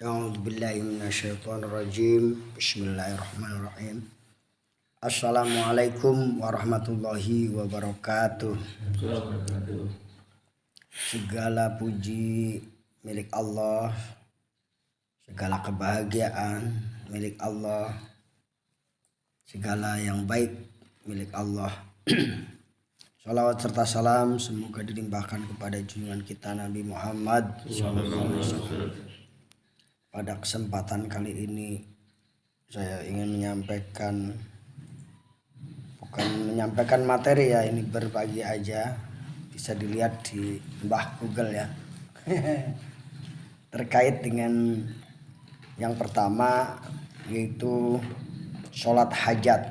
A'udzubillahi minasyaitonirrajim. Bismillahirrahmanirrahim. Assalamualaikum warahmatullahi wabarakatuh. Segala puji milik Allah, segala kebahagiaan milik Allah, segala yang baik milik Allah. Salawat serta salam semoga dilimpahkan kepada junjungan kita Nabi Muhammad SAW. Pada kesempatan kali ini saya ingin bukan menyampaikan materi ya, ini berbagi aja, bisa dilihat di Mbah Google ya. Terkait dengan yang pertama yaitu sholat hajat.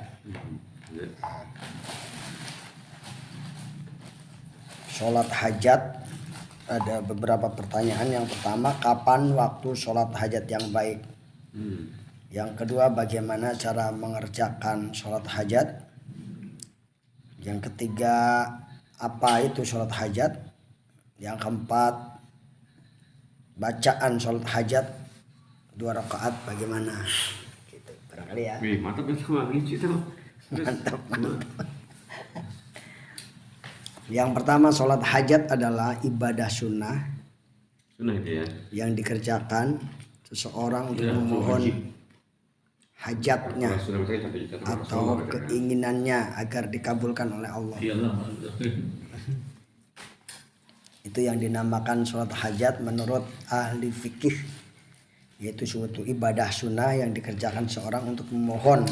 Sholat hajat, ada beberapa pertanyaan. Yang pertama, kapan waktu sholat hajat yang baik? Yang kedua, bagaimana cara mengerjakan sholat hajat? Yang ketiga, apa itu sholat hajat? Yang keempat, bacaan sholat hajat 2 rakaat bagaimana? Gitu, barangkali ya. Wih, mantap semua ini cerita. Mantap. Yang pertama, sholat hajat adalah ibadah sunnah Itu ya. yang dikerjakan seseorang untuk memohon hajatnya atau keinginannya agar dikabulkan oleh Allah. Itu yang dinamakan sholat hajat menurut ahli fikih, yaitu suatu ibadah sunnah yang dikerjakan seorang untuk memohon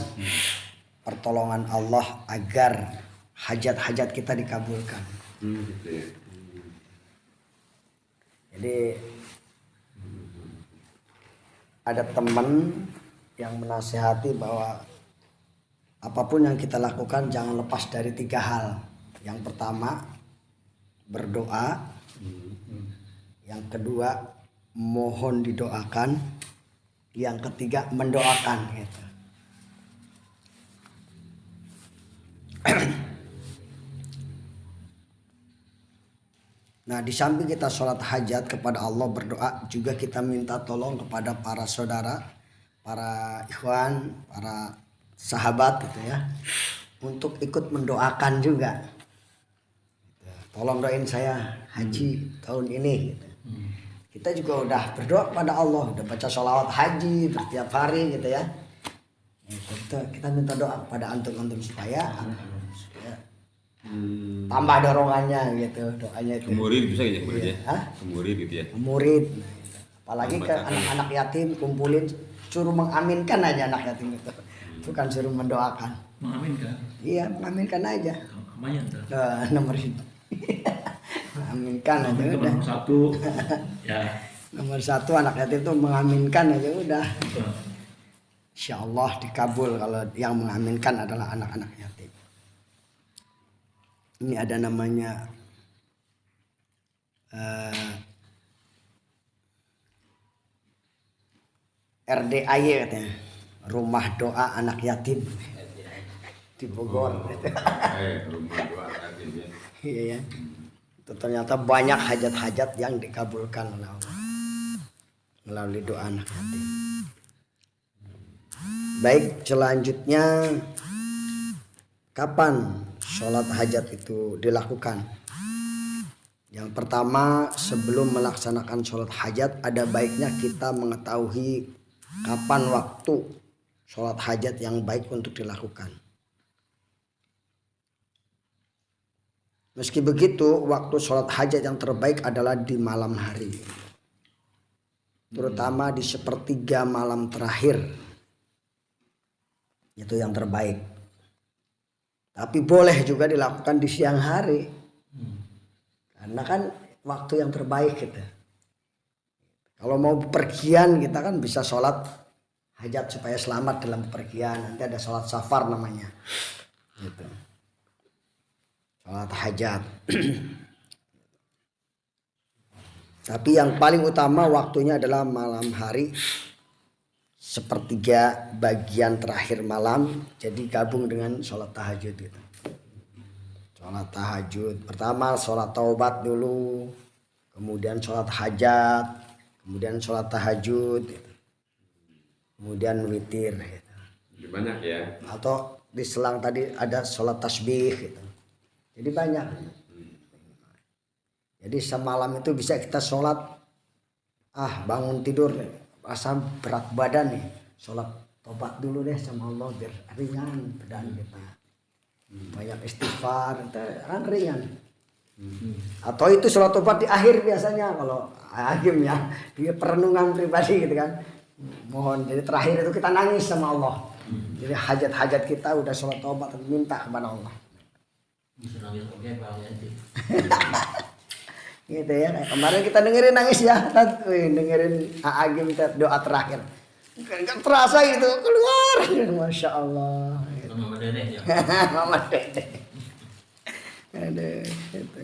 pertolongan Allah agar hajat-hajat kita dikabulkan. Jadi ada teman yang menasihati bahwa apapun yang kita lakukan jangan lepas dari 3 hal. Yang pertama, berdoa. Yang kedua, mohon didoakan. Yang ketiga, mendoakan gitu. Nah, di samping kita sholat hajat kepada Allah, berdoa, juga kita minta tolong kepada para saudara, para ikhwan, para sahabat gitu ya, untuk ikut mendoakan juga. Tolong doain saya haji tahun ini gitu. Kita juga udah berdoa kepada Allah, udah baca sholawat haji setiap hari gitu ya. Kita minta doa kepada antum-antum supaya tambah dorongannya gitu, doanya itu. Murid bisa ya, murid ya. Murid gitu ya. Murid. Nah, gitu. Apalagi ke anak-anak yatim, kumpulin, suruh mengaminkan aja anak yatim itu. Bukan suruh mendoakan. Mengaminkan? Iya, mengaminkan aja. Lumayan tuh. Nomor itu. Mengaminkan aja udah. Nomor 1 ya. Nomor 1 anak yatim itu mengaminkan aja udah. Insya Allah dikabul kalau yang mengaminkan adalah anak-anak yatim. Ini ada namanya RDAY katanya, rumah doa anak yatim di Bogor. Rumah doa anak yatim ya. Iya ya. Itu ternyata banyak hajat-hajat yang dikabulkan oleh Allah melalui doa anak yatim. Baik, selanjutnya kapan sholat hajat itu dilakukan? Yang pertama, sebelum melaksanakan sholat hajat ada baiknya kita mengetahui kapan waktu sholat hajat yang baik untuk dilakukan. Meski begitu, waktu sholat hajat yang terbaik adalah di malam hari, terutama di sepertiga malam terakhir. Itu yang terbaik. Tapi boleh juga dilakukan di siang hari. Karena kan waktu yang terbaik gitu. Kalau mau bepergian kita kan bisa sholat hajat supaya selamat dalam bepergian. Nanti ada sholat safar namanya. Gitu. Sholat hajat. Tapi yang paling utama waktunya adalah malam hari, sepertiga bagian terakhir malam. Jadi gabung dengan sholat tahajud gitu. Sholat tahajud pertama sholat taubat dulu, kemudian sholat hajat, kemudian sholat tahajud, gitu. Kemudian witir, gitu. Lebih banyak ya. Atau di selang tadi ada sholat tasbih, gitu. Jadi banyak. Jadi semalam itu bisa kita sholat, bangun tidur rasa berat badan nih, sholat tobat dulu deh sama Allah biar ringan badan kita. Banyak istighfar, itu kan ringan. Atau itu sholat tobat di akhir biasanya kalau hakim ya, dia perenungan pribadi gitu kan. Mohon jadi terakhir itu kita nangis sama Allah. Jadi hajat-hajat kita udah sholat tobat minta kepada Allah. Bisa nangis oke Pak Yanti. Gitu ya. Kemarin kita dengerin nangis ya, dengerin Agim doa terakhir. Enggak terasa gitu keluar. Masya Allah. Mama Dedek ya. Mama Dedek. Ada itu.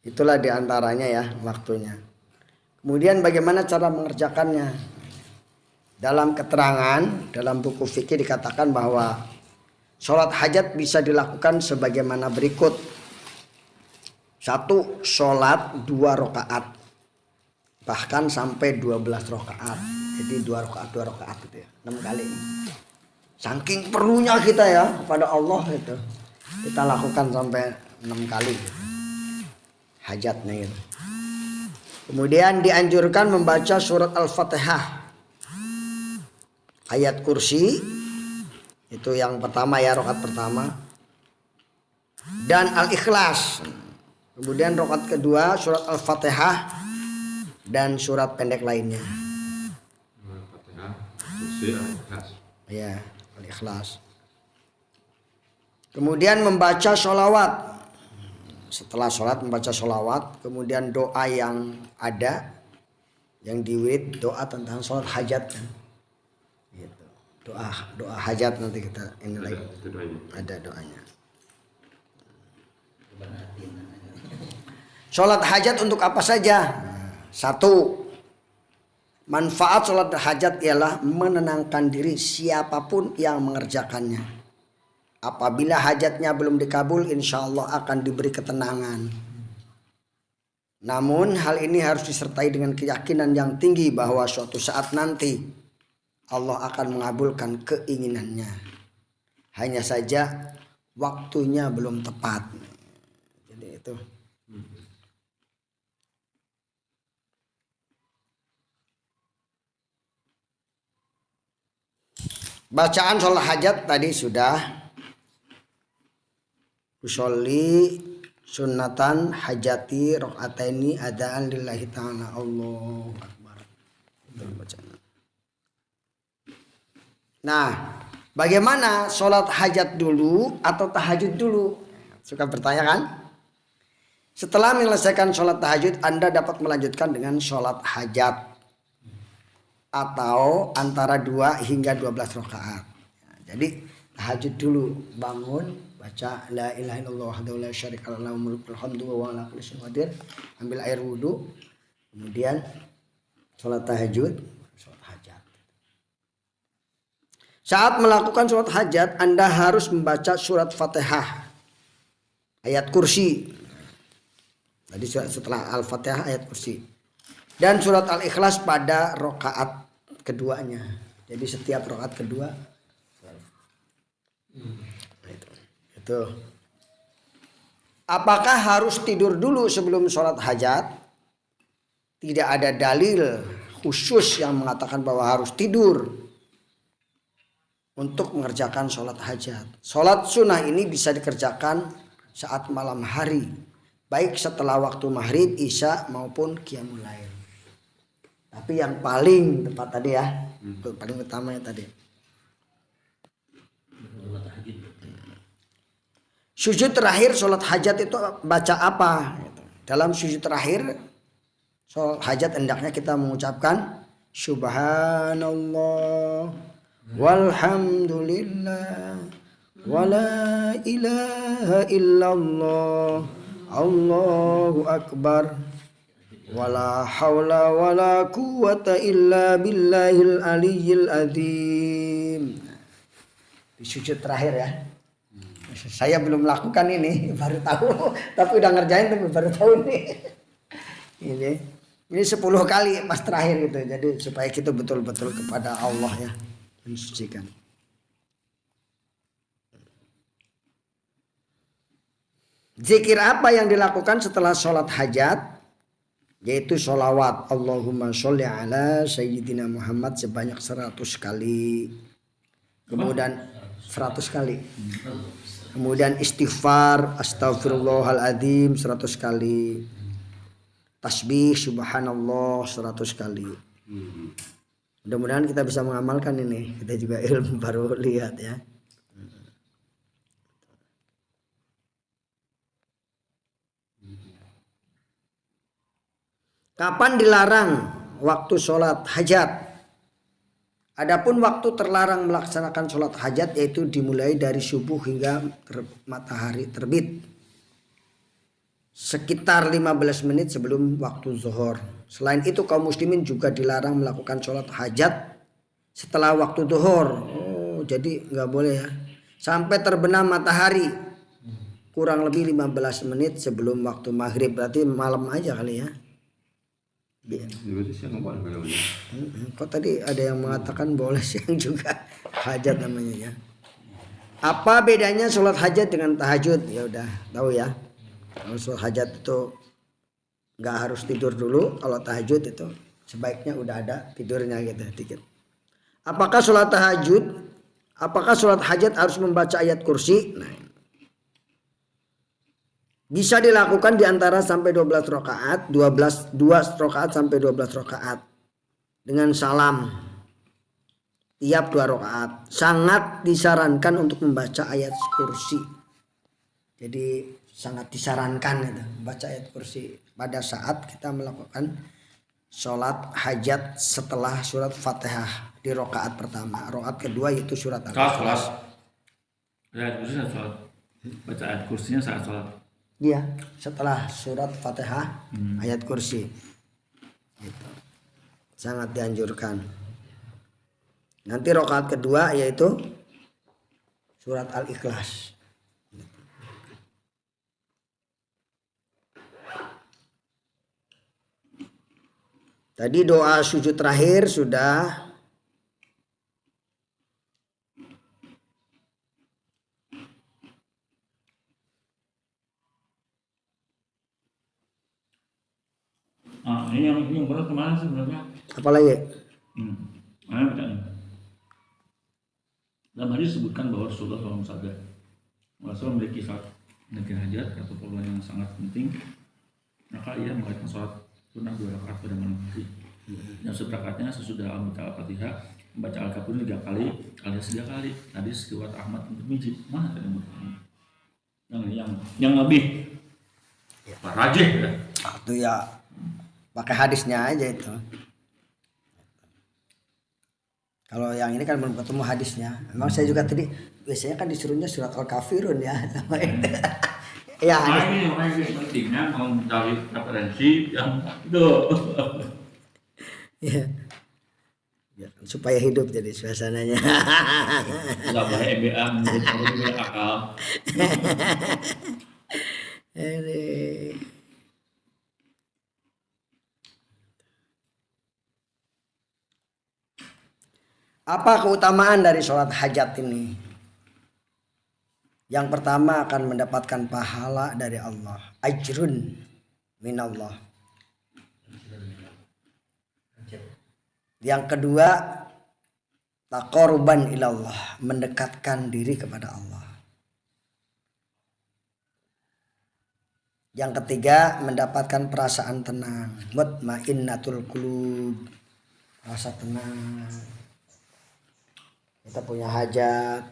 Itulah diantaranya ya waktunya. Kemudian bagaimana cara mengerjakannya? Dalam keterangan dalam buku fikih dikatakan bahwa sholat hajat bisa dilakukan sebagaimana berikut. 1. Sholat 2 rakaat, bahkan sampai 12 rakaat. Jadi 2 rakaat itu ya, 6 kali. Saking perlunya kita ya kepada Allah itu, kita lakukan sampai 6 kali gitu. Hajatnya gitu. Kemudian dianjurkan membaca surat Al-Fatihah, ayat kursi itu yang pertama ya, rakaat pertama, dan Al-Ikhlas. Kemudian rakaat kedua surat Al-Fatihah dan surat pendek lainnya. Al-Fatihah, kursi, Al-Ikhlas. Ya, Al-Ikhlas. Kemudian membaca sholawat. Setelah sholat membaca sholawat, kemudian doa yang ada, yang diwirid, doa tentang sholat hajat kan. Gitu. Doa hajat nanti kita ini lagi. Ada doanya. Sholat hajat untuk apa saja? 1. Manfaat sholat hajat ialah menenangkan diri siapapun yang mengerjakannya. Apabila hajatnya belum dikabul, insya Allah akan diberi ketenangan. Namun hal ini harus disertai dengan keyakinan yang tinggi bahwa suatu saat nanti Allah akan mengabulkan keinginannya. Hanya saja waktunya belum tepat. Jadi itu. Bacaan sholat hajat tadi sudah. Usolli sunnatan hajati rakaataini adaan lillahi ta'ala. Allahu akbar. Itu bacaan. Nah, bagaimana sholat hajat dulu atau tahajud dulu? Suka bertanya kan? Setelah menyelesaikan sholat tahajud, Anda dapat melanjutkan dengan sholat hajat atau antara 2 hingga 12 rakaat. Jadi tahajud dulu, bangun, baca la ilaha illallah wahdahu la syarika lahu lahul mulku wal hamdu wa huwa ala kulli syai'in qadir, ambil air wudu, kemudian sholat tahajud, sholat hajat. Saat melakukan sholat hajat, Anda harus membaca surat Fatihah, ayat kursi. Tadi setelah Al-Fatihah ayat kursi. Dan surat Al-Ikhlas pada rakaat keduanya. Jadi setiap rakaat kedua. Itu. Apakah harus tidur dulu sebelum sholat hajat? Tidak ada dalil khusus yang mengatakan bahwa harus tidur untuk mengerjakan sholat hajat. Sholat sunnah ini bisa dikerjakan saat malam hari, baik setelah waktu maghrib, isya maupun qiyamul lail. Tapi yang paling tepat tadi ya, paling utama ya tadi. Sujud terakhir sholat hajat itu baca apa? Dalam sujud terakhir sholat hajat hendaknya kita mengucapkan Subhanallah walhamdulillah wala ilaha illallah Allahu akbar wala haula wala quwata illa billahil aliyyil azim. Di sujud terakhir ya. Saya belum melakukan ini, baru tahu. Tapi udah ngerjain tapi baru tahu nih. Ini 10 kali pas terakhir gitu. Jadi supaya kita betul-betul kepada Allah ya, mensucikan. Zikir apa yang dilakukan setelah sholat hajat? Yaitu sholawat Allahumma sholli ala Sayyidina Muhammad sebanyak 100 kali. Kemudian 100 kali. Kemudian istighfar astagfirullahaladzim 100 kali. Tasbih subhanallah 100 kali. Mudah-mudahan kita bisa mengamalkan ini. Kita juga ilmu baru lihat ya. Kapan dilarang waktu sholat hajat? Adapun waktu terlarang melaksanakan sholat hajat yaitu dimulai dari subuh hingga matahari terbit. Sekitar 15 menit sebelum waktu zuhur. Selain itu kaum muslimin juga dilarang melakukan sholat hajat setelah waktu zuhur. Oh, jadi nggak boleh ya. Sampai terbenam matahari. Kurang lebih 15 menit sebelum waktu maghrib. Berarti malam aja kali ya. Kok tadi ada yang mengatakan boleh siang juga hajat namanya ya. Apa bedanya sholat hajat dengan tahajud? Ya udah tahu ya. Kalau sholat hajat itu nggak harus tidur dulu. Kalau tahajud itu sebaiknya udah ada tidurnya gitu dikit. Apakah sholat hajat harus membaca ayat kursi? Nah, bisa dilakukan di antara sampai 12 rakaat, 2 rakaat sampai 12 rakaat dengan salam tiap 2 rakaat. Sangat disarankan untuk membaca ayat kursi. Jadi sangat disarankan itu membaca ayat kursi pada saat kita melakukan sholat hajat setelah surat Fatihah di rakaat pertama. Rakaat kedua yaitu surat Al-Ikhlas. Ayat kursi saat sholat. Baca ayat kursinya saat sholat. Iya, setelah surat Fatihah ayat kursi. Gitu. Sangat dianjurkan. Nanti rakaat kedua yaitu surat Al-Ikhlas. Tadi doa sujud terakhir sudah. Ini yang benar kemana sih sebenarnya? Apalagi? Mana bacanya? Dalam hadis disebutkan bahwa Rasulullah SAW memiliki saat menunaikan hajat atau keperluan yang sangat penting, maka ia mengaitkan sholat sunnah 2 rakaat pada malam hari. Dan seperakaatnya sesudah membaca Al-Fatihah, membaca Al-Kapun 3 kali alias 3 kali. Hadis riwayat Ahmad untuk Miji. Mana tadi yang lebih rajih ya? Itu ya pakai hadisnya aja itu. Kalau yang ini kan belum ketemu hadisnya. Memang saya juga tadi biasanya kan disuruhnya surat Al-Kafirun ya. Ya. Ini pentingnya mau mencari referensi yang itu. Ya. Ya, supaya hidup jadi suasananya. Enggak boleh EBA menurut akal. Ini. Apa keutamaan dari sholat hajat ini? Yang pertama akan mendapatkan pahala dari Allah. Ajrun minallah. Yang kedua, taqarruban ilallah, mendekatkan diri kepada Allah. Yang ketiga, mendapatkan perasaan tenang, mutmainnatul qulub, rasa tenang. Kita punya hajat,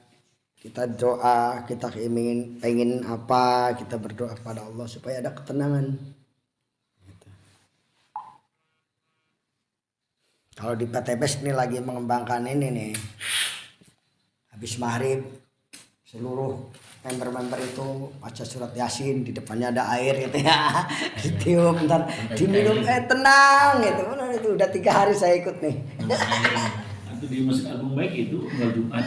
kita doa, kita ingin apa, kita berdoa kepada Allah supaya ada ketenangan. Gitu. Kalau di PTBS ini lagi mengembangkan ini nih, habis maghrib seluruh member-member itu baca surat Yasin, di depannya ada air gitu ya, ditiup, ntar diminum, tenang gitu. Itu udah 3 hari saya ikut nih. Itu di Masjid Agung baik itu tanggal Jumat.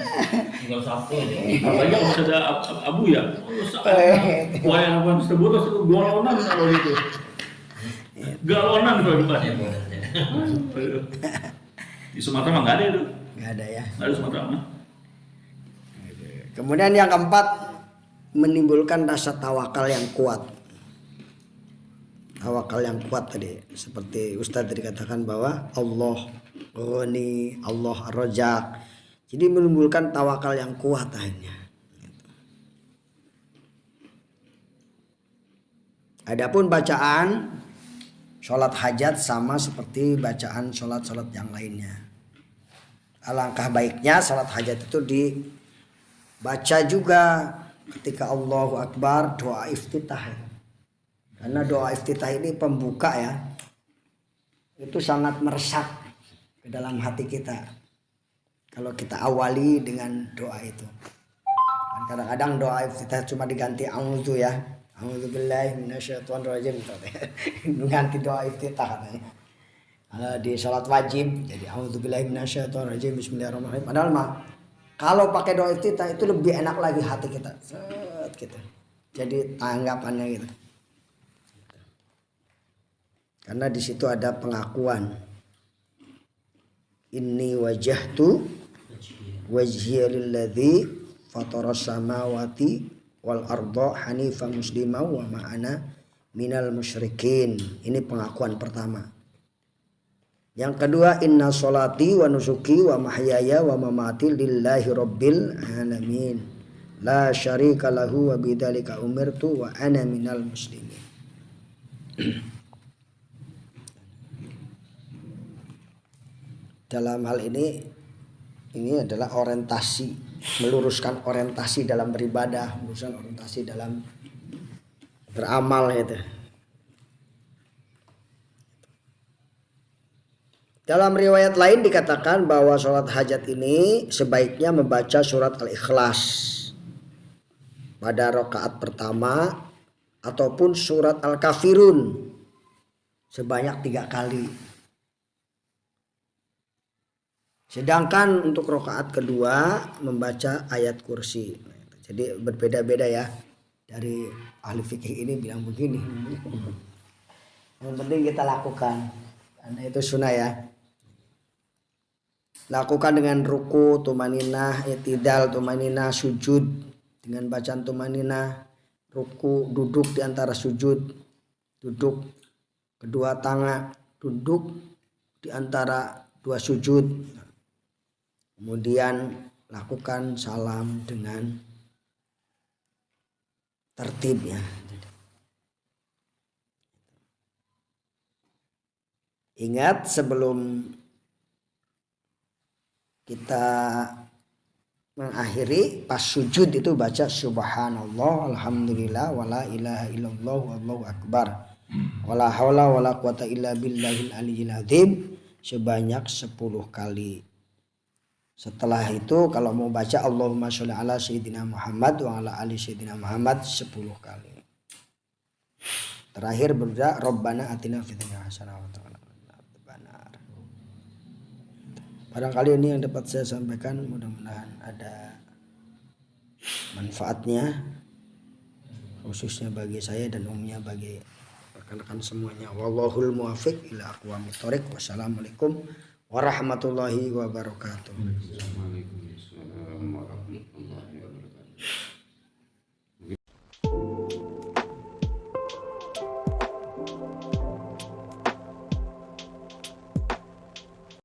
Tinggal Sabtu aja. Apalagi kalau ada abu ya. Wah, apa tersebut itu galonan kalau itu. Galonan kalau Jumat. Ya boleh. Di Sumatera mah nggak ada itu. Nggak ada ya. Nggak ada Sumatera mah. Kemudian yang keempat, menimbulkan rasa tawakal yang kuat. Tawakal yang kuat tadi, seperti Ustadz tadi katakan bahwa Allah Ghani, Allah Ar-Razzaq. Jadi menimbulkan tawakal yang kuat akhirnya. Adapun bacaan sholat hajat sama seperti bacaan sholat-sholat yang lainnya. Alangkah baiknya sholat hajat itu dibaca juga ketika Allahu Akbar, doa iftitah. Karena doa iftitah ini pembuka ya. Itu sangat meresap ke dalam hati kita. Kalau kita awali dengan doa itu. Kadang-kadang doa iftitah cuma diganti a'udzu ya. A'udzubillahi minasyaitonirrajim gitu. Ganti doa iftitah katanya. Di sholat wajib jadi a'udzubillahi minasyaitonirrajim bismillahirrahmanirrahim. Padahal mah kalau pakai doa iftitah itu lebih enak lagi hati kita. Set gitu. Jadi tanggapannya gitu. Karena di situ ada pengakuan. Inni wajjahtu wajhiya lilladzi fataras samawati wal arda hanifan musliman wa ma'ana minal musyrikin. Ini pengakuan pertama. Yang kedua, inna sholati wa nusuki wa mahyaya wa mamati lillahi rabbil alamin. La syarika lahu wa bidzalika umirtu wa ana minal muslimin. Dalam hal ini adalah orientasi, meluruskan orientasi dalam beribadah, meluruskan orientasi dalam beramal gitu. Dalam riwayat lain dikatakan bahwa sholat hajat ini sebaiknya membaca surat Al-Ikhlas pada rakaat pertama ataupun surat Al-Kafirun sebanyak 3 kali. Sedangkan untuk rakaat kedua membaca ayat kursi. Jadi berbeda-beda ya. Dari ahli fikih ini bilang begini. Yang penting kita lakukan. Karena itu sunnah ya. Lakukan dengan ruku, tumaninah, i'tidal, tumaninah, sujud. Dengan bacaan tumaninah, ruku, duduk di antara sujud. Duduk kedua tangan, duduk di antara 2 sujud. Kemudian lakukan salam dengan tertibnya. Ingat sebelum kita mengakhiri pas sujud itu baca subhanallah alhamdulillah wala ilaha illallah wallahu akbar wala haula wala quwata illa billahil aliyyil azim sebanyak 10 kali. Setelah itu kalau mau baca Allahumma sholli ala sayyidina Muhammad wa ala ali sayyidina Muhammad 10 kali. Terakhir berdoa Rabbana atina fid dunya hasanah wa qina adzabannar. Barangkali ini yang dapat saya sampaikan, mudah-mudahan ada manfaatnya khususnya bagi saya dan umumnya bagi rekan-rekan semuanya. Wallahul muwaffiq ila aqwamit thoriq. Wassalamualaikum warahmatullahi wabarakatuh. Assalamualaikum.